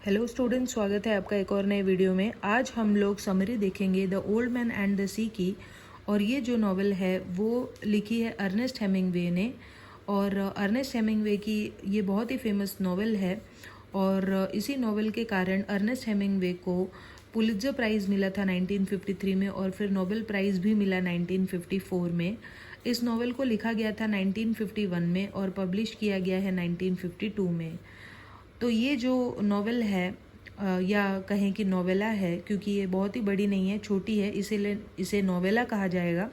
Hello student, स्वागत है आपका एक और नए वीडियो में। आज हम लोग समरी देखेंगे the old man and the sea की। और ये जो नॉवल है वो लिखी है अर्नेस्ट हेमिंगवे ने। और अर्नेस्ट हेमिंगवे की ये बहुत ही फेमस नॉवल है। और इसी नॉवल के कारण अर्नेस्ट हेमिंगवे को पुलित्जर प्राइज़ मिला था 1953 में, और फिर नोबेल प्राइज़ भी मिला 1954 में। इस नॉवल को लिखा गया था 1951 में और पब्लिश किया गया है 1952 में। तो ये जो नॉवेल है या कहें कि नोवेला है, क्योंकि ये बहुत ही बड़ी नहीं है, छोटी है, इसीलिए इसे नोवेला कहा जाएगा।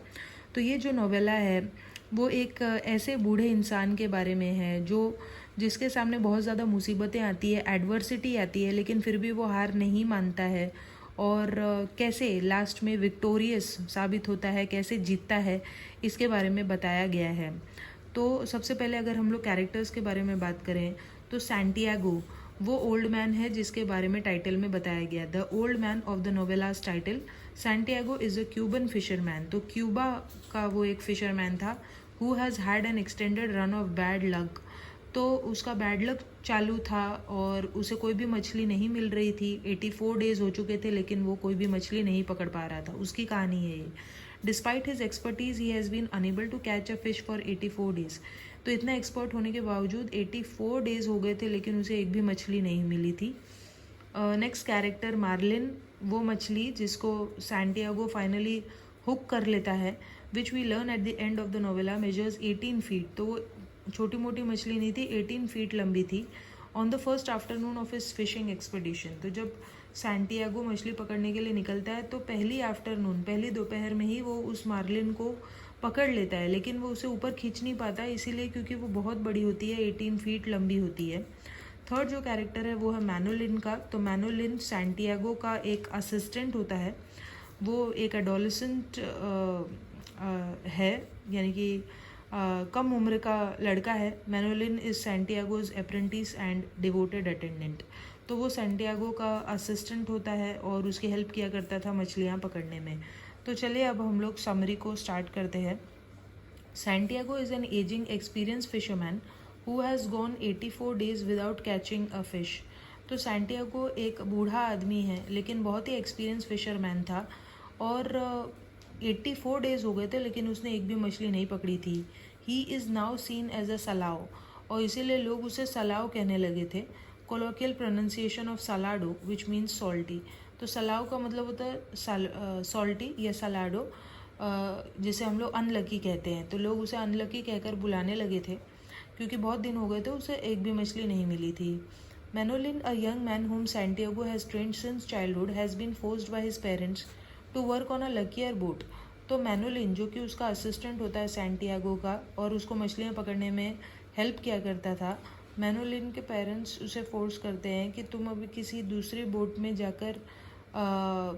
तो ये जो नोवेला है वो एक ऐसे बूढ़े इंसान के बारे में है जो जिसके सामने बहुत ज़्यादा मुसीबतें आती है, एडवर्सिटी आती है, लेकिन फिर भी वो हार नहीं मानता है। और कैसे लास्ट में विक्टोरियस साबित होता है, कैसे जीतता है, इसके बारे में बताया गया है। तो सबसे पहले अगर हम लोग कैरेक्टर्स के बारे में बात करें तो सैंटियागो वो ओल्ड मैन है जिसके बारे में टाइटल में बताया गया। The old man of the novella's title, Santiago is a Cuban fisherman. तो क्यूबा का वो एक फिशरमैन था who has had an extended run of bad luck. तो उसका बैड लक चालू था और उसे कोई भी मछली नहीं मिल रही थी। 84 डेज हो चुके थे लेकिन वो कोई भी मछली नहीं पकड़ पा रहा था। उसकी कहानी है ये। Despite his expertise he has been unable to catch a fish for 84 days. तो इतना एक्सपर्ट होने के बावजूद 84 डेज हो गए थे लेकिन उसे एक भी मछली नहीं मिली थी। नेक्स्ट कैरेक्टर मार्लिन, वो मछली जिसको सैंटियागो फाइनली हुक कर लेता है, which we learn at the end of the novella measures 18 feet. तो वो छोटी मोटी मछली नहीं थी, 18 फीट लंबी थी। On the first afternoon of his fishing expedition, तो जब सैंटियागो मछली पकड़ने के लिए निकलता है तो पहली दोपहर में ही वो उस मार्लिन को पकड़ लेता है, लेकिन वो उसे ऊपर खींच नहीं पाता, इसीलिए क्योंकि वो बहुत बड़ी होती है, 18 फीट लंबी होती है। थर्ड जो कैरेक्टर है वो है मैनोलिन का। तो मैनोलिन सैंटियागो का एक असिस्टेंट होता है। वो एक एडोलेसेंट है, यानी कि कम उम्र का लड़का है। Manolin is Santiago's apprentice and devoted attendant. तो वो सैंटियागो का असिस्टेंट होता है और उसकी हेल्प किया करता था मछलियाँ पकड़ने में। तो चलिए अब हम लोग समरी को स्टार्ट करते हैं। Santiago is an ageing experience fisherman who has gone 84 days without catching a fish. तो सैंटियागो एक बूढ़ा आदमी है लेकिन बहुत ही एक्सपीरियंस फिशरमैन था, और 84 डेज हो गए थे लेकिन उसने एक भी मछली नहीं पकड़ी थी। He is now seen as a salao, और इसीलिए लोग उसे सलाओ कहने लगे थे। Colloquial pronunciation of salado which means salty. तो सलाओ का मतलब होता है सॉल्टी या सलाडो, जिसे हम लोग अनलकी कहते हैं। तो लोग उसे अनलकी कहकर बुलाने लगे थे क्योंकि बहुत दिन हो गए थे, उसे एक भी मछली नहीं मिली थी। Manolin, a young man whom Santiago has trained since childhood, has been forced by his parents to work on a luckier boat। तो मैनोलिन जो कि उसका असिस्टेंट होता है सैंटियागो का और उसको मछलियाँ पकड़ने में हेल्प किया करता था, मैनोलिन के पेरेंट्स उसे फोर्स करते हैं कि तुम अभी किसी दूसरी बोट में जाकर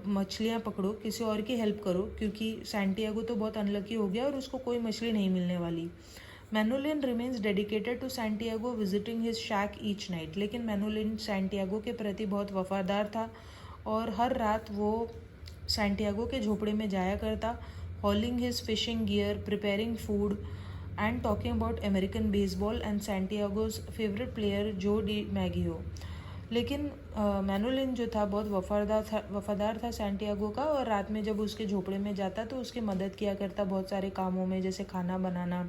मछलियाँ पकड़ो, किसी और की हेल्प करो, क्योंकि सैंटियागो तो बहुत अनलकी हो गया और उसको कोई मछली नहीं मिलने वाली। Manolin remains dedicated to Santiago visiting his shack each night. लेकिन मैनोलिन सैंटियागो के प्रति बहुत वफादार था और हर रात वो सैंटियागो के झोपड़े में जाया करता, hauling his fishing gear, preparing food and talking about American baseball and Santiago's favourite player Joe DiMaggio. लेकिन मैनोलिन जो था बहुत वफादार था सैंटियागो का, और रात में जब उसके झोपड़े में जाता तो उसकी मदद किया करता बहुत सारे कामों में, जैसे खाना बनाना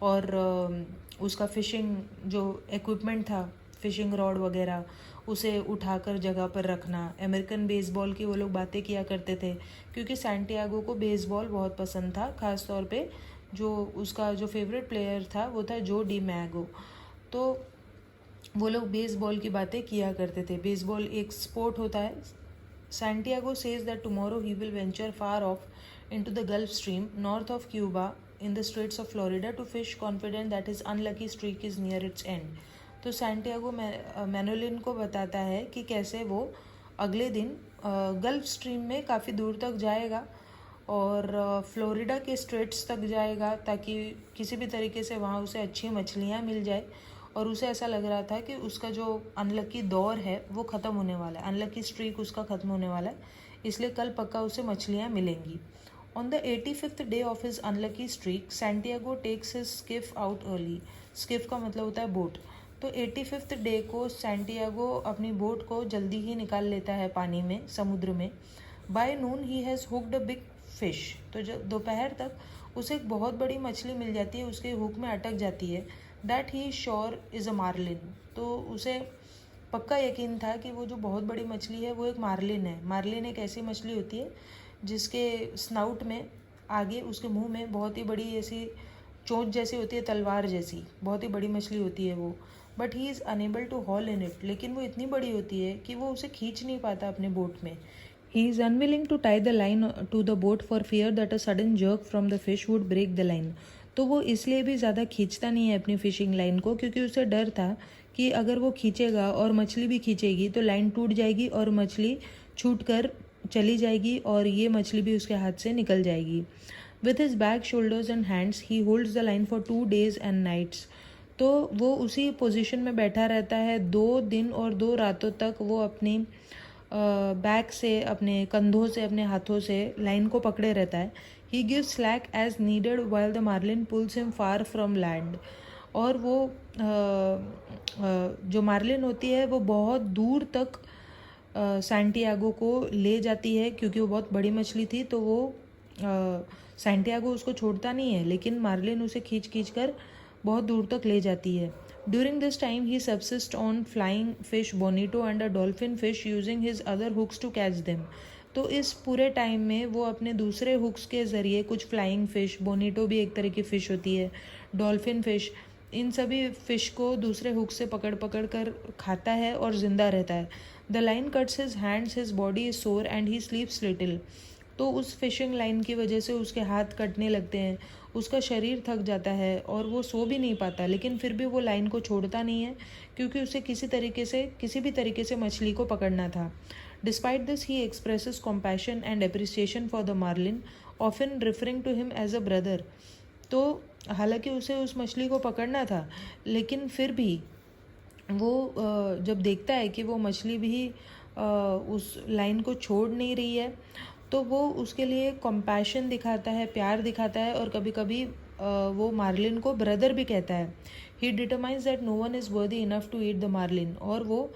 और उसका फिशिंग जो इक्विपमेंट था, फिशिंग रॉड वगैरह, उसे उठाकर जगह पर रखना। अमेरिकन बेसबॉल की वो लोग बातें किया करते थे क्योंकि सैंटियागो को बेसबॉल बहुत पसंद था। ख़ास तौर पे जो उसका जो फेवरेट प्लेयर था वो था जो डी मैगो। तो वो लोग बेसबॉल की बातें किया करते थे। बेसबॉल एक स्पोर्ट होता है। Santiago says that tomorrow he will venture far of into the gulf stream north of Cuba in the straits of Florida to fish, confident that his unlucky streak is near its end। तो Santiago मैनोलिन को बताता है कि कैसे वो अगले दिन gulf stream में काफ़ी दूर तक जाएगा और फ्लोरिडा के स्ट्रेट्स तक जाएगा ताकि किसी भी तरीके से वहाँ उसे अच्छी मछलियाँ मिल जाए। और उसे ऐसा लग रहा था कि उसका जो अनलकी दौर है वो ख़त्म होने वाला है, अनलकी स्ट्रीक उसका ख़त्म होने वाला है, इसलिए कल पक्का उसे मछलियाँ मिलेंगी। On the 85th day of his unlucky streak, Santiago takes his skiff out early। skiff का मतलब होता है बोट। तो 85th डे को सैंटियागो अपनी बोट को जल्दी ही निकाल लेता है पानी में, समुद्र में। By noon he has hooked a big fish. तो जब दोपहर तक उसे एक बहुत बड़ी मछली मिल जाती है, उसके हुक में अटक जाती है। That he sure is a marlin. तो उसे पक्का यकीन था कि वो जो बहुत बड़ी मछली है वो एक मार्लिन है। मार्लिन एक ऐसी मछली होती है जिसके स्नाउट में आगे, उसके मुंह में बहुत ही बड़ी ऐसी चोंच जैसी होती है, तलवार जैसी, बहुत ही बड़ी मछली होती है वो। But he is unable to haul in it. लेकिन वो इतनी बड़ी होती है कि वो उसे खींच नहीं पाता अपने बोट में। He is unwilling to tie the line to the boat for fear that a sudden jerk from the fish would break the line. तो वो इसलिए भी ज़्यादा खींचता नहीं है अपनी फिशिंग लाइन को, क्योंकि उसे डर था कि अगर वो खींचेगा और मछली भी खींचेगी तो लाइन टूट जाएगी और मछली छूट कर चली जाएगी और ये मछली भी उसके हाथ से निकल जाएगी। With his back, shoulders and hands he holds the line for 2 days and nights. तो वो उसी पोजीशन में बैठा रहता है 2 दिन और 2 रातों तक। वो अपनी बैक से, अपने कंधों से, अपने हाथों से लाइन को पकड़े रहता है। He gives slack as needed while the marlin pulls him far from land. और वो जो मार्लिन होती है वो बहुत दूर तक सैंटियागो को ले जाती है, क्योंकि वो बहुत बड़ी मछली थी। तो वो सैंटियागो उसको छोड़ता नहीं है, लेकिन मार्लिन उसे खींच खींच कर बहुत दूर तक ले जाती है। During this time he subsist on flying fish bonito and a dolphin fish using his other hooks to catch them. तो इस पूरे टाइम में वो अपने दूसरे हुक्स के ज़रिए कुछ फ्लाइंग फ़िश, बोनीटो भी एक तरह की फ़िश होती है, डॉल्फिन फ़िश, इन सभी फ़िश को दूसरे हुक से पकड़ पकड़ कर खाता है और ज़िंदा रहता है। The line cuts his hands, his body is सोर एंड ही स्लीप्स लिटिल। तो उस फिशिंग लाइन की वजह से उसके हाथ कटने लगते हैं, उसका शरीर थक जाता है और वो सो भी नहीं पाता। लेकिन फिर भी वो लाइन को छोड़ता नहीं है, क्योंकि उसे किसी भी तरीके से मछली को पकड़ना था। Despite this he expresses compassion and appreciation for the marlin, often referring to him as a brother. तो हालांकि उसे उस मछली को पकड़ना था, लेकिन फिर भी वो जब देखता है कि वो मछली भी उस लाइन को छोड़ नहीं रही है, तो वो उसके लिए कंपैशन दिखाता है, प्यार दिखाता है, और कभी कभी वो मार्लिन को ब्रदर भी कहता है। He determines that no one is worthy enough to eat the marlin. और वो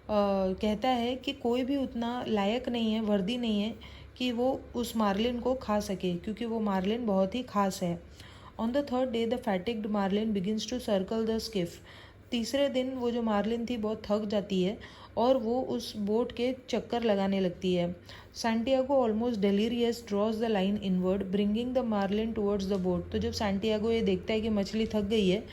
कहता है कि कोई भी उतना लायक नहीं है, वर्दी नहीं है कि वो उस मार्लिन को खा सके, क्योंकि वो मार्लिन बहुत ही खास है। On the third day the fatigued marlin begins to circle the skiff. तीसरे दिन वो जो मार्लिन थी बहुत थक जाती है और वो उस बोट के चक्कर लगाने लगती है। Santiago almost delirious draws the line inward bringing the marlin towards the boat. तो जब सैंटियागो ये देखता है कि मछली थक गई है,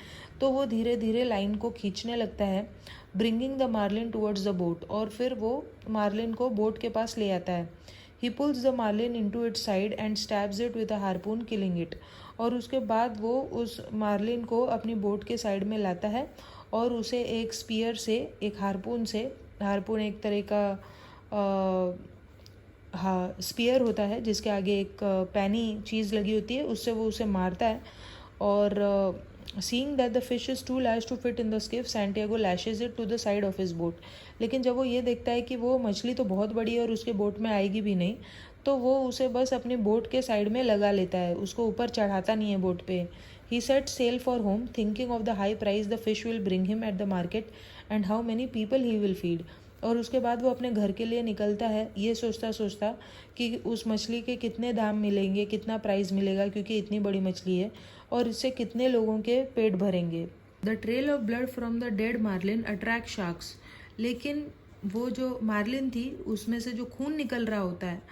तो वो धीरे धीरे लाइन को खींचने लगता है, bringing the marlin towards the boat. और फिर वो मार्लिन को बोट के पास ले आता है। He pulls the marlin into its side and stabs it with a harpoon, killing it. और उसके बाद वो उस मार्लिन को अपनी बोट के साइड में लाता है और उसे एक स्पीयर से, एक हार्पून से, हार्पून एक तरह का हाँ स्पीयर होता है जिसके आगे एक पैनी चीज़ लगी होती है, उससे वो उसे मारता है। और seeing that the fish is too large to fit in the skiff, Santiago lashes it to the side of his boat. लेकिन जब वो ये देखता है कि वो मछली तो बहुत बड़ी है और उसके बोट में आएगी भी नहीं, तो वो उसे बस अपनी बोट के साइड में लगा लेता है, उसको ऊपर चढ़ाता नहीं है बोट पे। He set sail for home thinking of the high price the fish will bring him at the market and how many people he will feed. और उसके बाद वो अपने घर के लिए निकलता है, ये सोचता सोचता कि उस मछली के कितने दाम मिलेंगे, कितना प्राइस मिलेगा, क्योंकि इतनी बड़ी मछली है, और इससे कितने लोगों के पेट भरेंगे। The trail of blood from the dead marlin attract sharks. लेकिन वो जो मार्लिन थी उसमें से जो खून निकल रहा होता है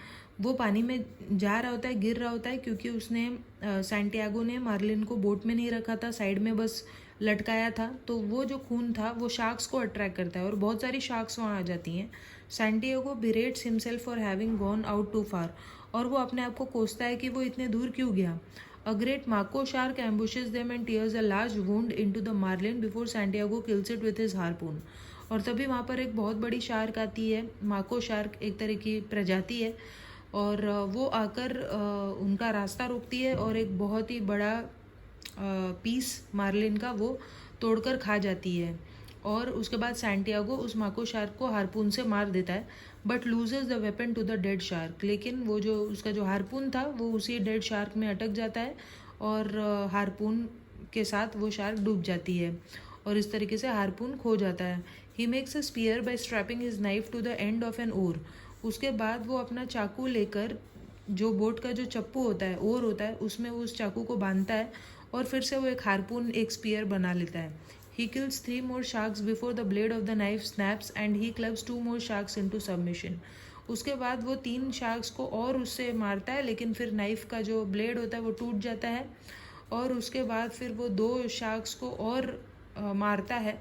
वो पानी में जा रहा होता है, गिर रहा होता है, क्योंकि उसने सैंटियागो ने मार्लिन को बोट में नहीं रखा था, साइड में बस लटकाया था। तो वो जो खून था वो शार्क्स को अट्रैक्ट करता है और बहुत सारी शार्क्स वहाँ आ जाती हैं। Santiago berates himself for having gone out too far. और वो अपने आप को कोसता है कि वो इतने दूर क्यों गया। A great mako shark ambushes them and tears a large wound into the marlin before Santiago kills it with his harpoon. और तभी वहाँ पर एक बहुत बड़ी शार्क आती है, माको शार्क एक तरह की प्रजाति है, और वो आकर उनका रास्ता रोकती है और एक बहुत ही बड़ा पीस मार्लिन का वो तोड़कर खा जाती है। और उसके बाद सैंटियागो उस माको शार्क को हार्पून से मार देता है, but loses the weapon to the dead shark. लेकिन वो जो उसका जो हार्पून था वो उसी डेड शार्क में अटक जाता है और हार्पून के साथ वो शार्क डूब जाती है। और इस तरीके से हारपून खो जाता है। He makes a spear by strapping his knife to the end of an oar. उसके बाद वो अपना चाकू लेकर जो बोट का जो चप्पू होता है, ओर होता है, उसमें वो उस चाकू को बांधता है और फिर से वो एक हारपून, एक स्पीयर बना लेता है। He kills 3 more sharks before the blade of the knife snaps and he clubs 2 more sharks into submission. उसके बाद वो 3 शार्क्स को और उससे मारता है, लेकिन फिर नाइफ का जो ब्लेड होता है वो टूट जाता है और उसके बाद फिर वो 2 शार्क्स को और मारता है।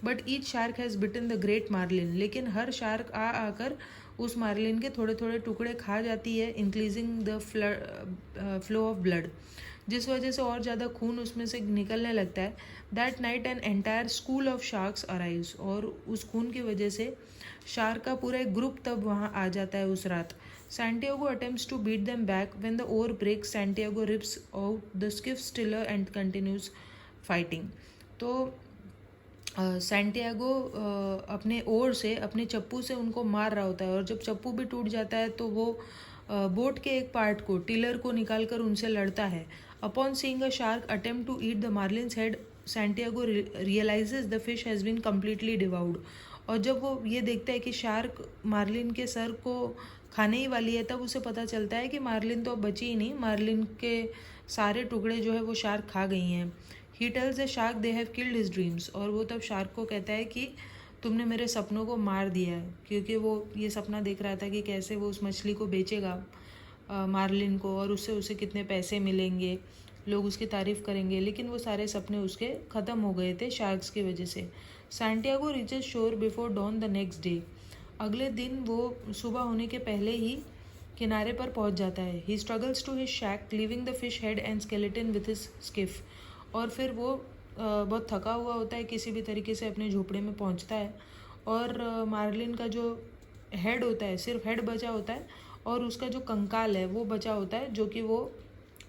But each shark has bitten the great marlin. लेकिन हर शार्क आकर उस मार्लिन के थोड़े थोड़े टुकड़े खा जाती है, increasing the flow of blood, जिस वजह से और ज़्यादा खून उसमें से निकलने लगता है। That night an entire school of sharks arrives. और उस खून की वजह से शार्क का पूरा एक ग्रुप तब वहाँ आ जाता है उस रात। Santiago attempts to beat them back when the oar breaks. Santiago rips out the skiff tiller and continues fighting. तो सैंटियागो अपने ओर से, अपने चप्पू से उनको मार रहा होता है और जब चप्पू भी टूट जाता है तो वो बोट के एक पार्ट को, टिलर को निकाल कर उनसे लड़ता है। Upon seeing a shark attempt to eat the marlin's head, Santiago realises the fish has been completely डिवाउड। और जब वो ये देखता है कि शार्क मार्लिन के सर को खाने ही वाली है, तब उसे पता चलता है कि मार्लिन तो अब बची ही नहीं, मार्लिन के सारे टुकड़े जो है वो शार्क खा गई हैं। He tells the shark they have killed his dreams. और वो तब शार्क को कहता है कि तुमने मेरे सपनों को मार दिया है, क्योंकि वो ये सपना देख रहा था कि कैसे वो उस मछली को बेचेगा मार्लिन को और उससे उसे कितने पैसे मिलेंगे, लोग उसकी तारीफ़ करेंगे। लेकिन वो सारे सपने उसके ख़त्म हो गए थे शार्क्स की वजह से। सैंटियागो रीचेस शोर before don the next day. अगले दिन वो सुबह होने के पहले ही किनारे पर पहुंच जाता है। He struggles to his shack leaving the fish head and skeleton with his skiff. और फिर वो बहुत थका हुआ होता है, किसी भी तरीके से अपने झोपड़े में पहुंचता है और मार्लिन का जो हेड होता है, सिर्फ हेड बचा होता है और उसका जो कंकाल है वो बचा होता है, जो कि वो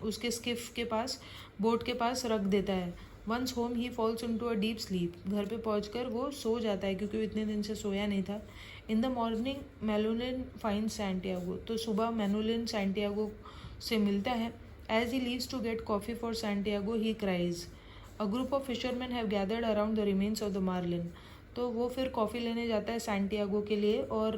उसके स्किफ के पास, बोट के पास रख देता है। Once home he falls into a deep sleep. घर पे पहुंचकर वो सो जाता है क्योंकि वो इतने दिन से सोया नहीं था। In the morning Manolin find Santiago. तो सुबह मैनुलिन सैंटियागो से मिलता है। As he leaves to get coffee for Santiago he cries. A group of fisherman have gathered around the remains of the marlin. तो वो फिर कॉफ़ी लेने जाता है सैंटियागो के लिए और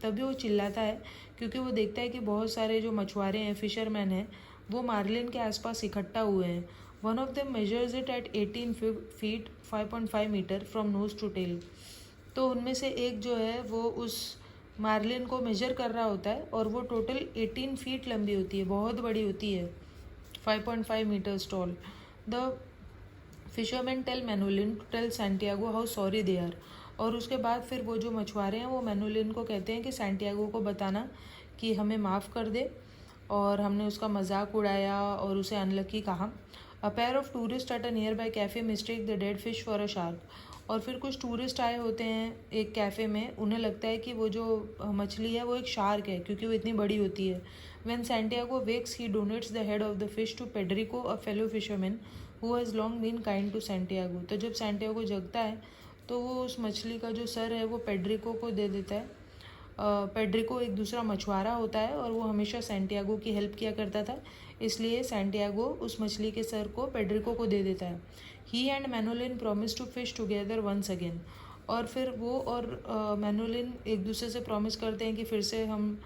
तभी वो चिल्लाता है क्योंकि वो देखता है कि बहुत सारे जो मछुआरे हैं, फिशरमैन हैं, वो मार्लिन के आसपास इकट्ठा हुए हैं। One of them measures it at 18 feet 5.5 metre from nose to tail. तो उनमें से एक जो है वो उस मार्लिन को मेजर कर रहा होता है और वो टोटल 18 फीट लंबी होती है, बहुत बड़ी होती है, 5.5 metres tall. The fisherman tell Manolin to tell Santiago how sorry they are. और उसके बाद फिर वो जो मछुआरे हैं वो मैनुलिन को कहते हैं कि सैंटियागो को बताना कि हमें माफ़ कर दे और हमने उसका मजाक उड़ाया और उसे अनलकी कहा। A pair of tourist at a near by cafe mistake the dead fish for a shark. और फिर कुछ टूरिस्ट आए होते हैं एक कैफ़े में, उन्हें लगता है कि वो जो मछली है वो एक शार्क है क्योंकि वो इतनी बड़ी होती है। When Santiago wakes he donates the head of the fish to Pedrico, a fellow fisherman who has long been kind to Santiago. तो जब सैंटियागो जगता है तो वो उस मछली का जो सर है वो पेड्रिको को दे देता है। पेड्रिको एक दूसरा मछुआरा होता है और वो हमेशा सैंटियागो की हेल्प किया करता था, इसलिए सैंटियागो उस मछली के सर को पेड्रिको को दे देता है। He and Manolin promise to fish together once again. और फिर वो और मैनुलिन एक दूसरे से प्रॉमिस करते हैं कि फिर से हम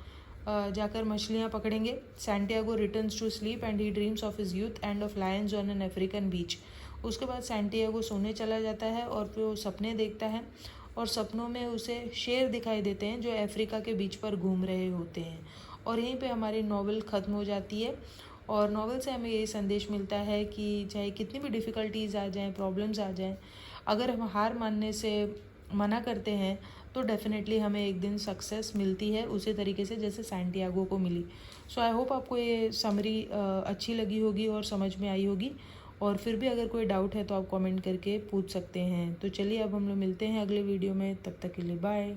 जाकर मछलियाँ पकड़ेंगे। Santiago returns to sleep and he dreams of his youth and of lions on an African beach. उसके बाद सैंटियागो सोने चला जाता है और फिर वो सपने देखता है और सपनों में उसे शेर दिखाई देते हैं जो अफ्रीका के बीच पर घूम रहे होते हैं। और यहीं पे हमारी नॉवल ख़त्म हो जाती है। और नॉवल से हमें यही संदेश मिलता है कि चाहे कितनी भी डिफ़िकल्टीज़ आ जाएं, प्रॉब्लम्स आ जाएं, अगर हम हार मानने से मना करते हैं तो डेफिनेटली हमें एक दिन सक्सेस मिलती है, उसी तरीके से जैसे सैंटियागो को मिली। सो आई होप आपको ये समरी अच्छी लगी होगी और समझ में आई होगी। और फिर भी अगर कोई डाउट है तो आप कमेंट करके पूछ सकते हैं। तो चलिए अब हम लोग मिलते हैं अगले वीडियो में, तब तक के लिए बाय।